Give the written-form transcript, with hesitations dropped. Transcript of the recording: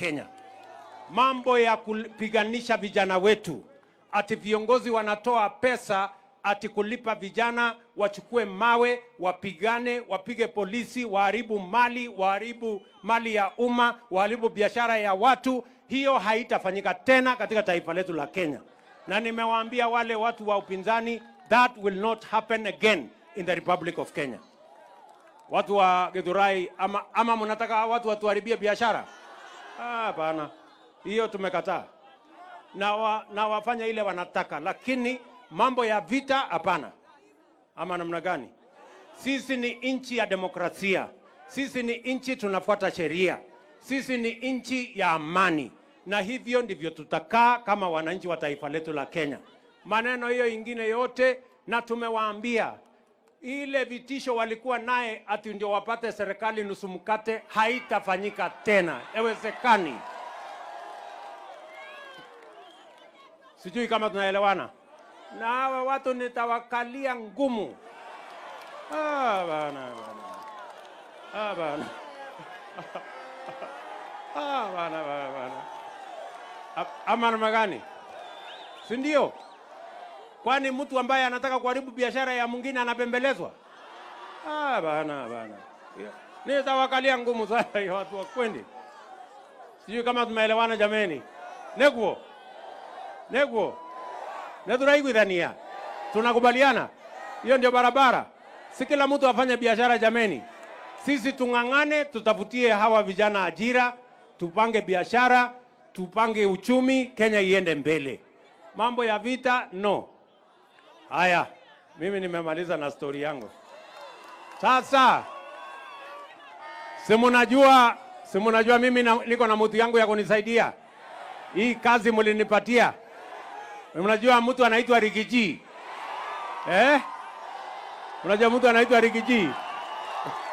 Kenya. Mambo ya kupiganisha vijana wetu, ati viongozi wanatoa pesa ati kulipa vijana wachukue mawe, wapigane, wapige polisi, waharibu mali ya umma, waharibu biashara ya watu. Hiyo haitafanyika tena katika taifa letu la Kenya. Na nimewaambia wale watu wa upinzani, that will not happen again in the Republic of Kenya. Watu wa Githurai, ama mnataka watu watuharibie biashara? Hapana. Hiyo tumekataa. Na wafanya ile wanataka, lakini mambo ya vita hapana. Ama namna gani? Sisi ni nchi ya demokrasia. Sisi ni nchi tunafuata sheria. Sisi ni nchi ya amani. Na hivyo ndivyo tutakaa kama wananchi wa taifa letu la Kenya. Maneno hiyo ingine yote, na tumewaambia ile vitisho walikuwa naye ati ndio wapate serikali nusu mkate, haitafanyika tena. Haiwezekani. Sijui kama tunaelewana. Na hawa watu nitawakalia ngumu. Bana. Ama namna gani? Si ndio? Kwani mtu ambaye anataka kuharibu biashara ya mwingine anapembelezwa? Bana. Nitawakalia ngumu sana hiyo watu wa kwendi. Sijui kama tumeelewana jameni. Negwo. Neduraiguithania. Tunakubaliana? Hiyo ndio barabara. Si kila mtu afanye biashara jameni. Sisi tungangane, tutafutie hawa vijana ajira, tupange biashara, tupange uchumi, Kenya iende mbele. Mambo ya vita, no. Haya, mimi nimemaliza na story yangu. Sasa, simunajua mimi niko na mtu yangu ya kunisaidia. Hii kazi mlinipatia. Mnajua mtu anaitwa Rigiji? Unajua mtu anaitwa Rigiji?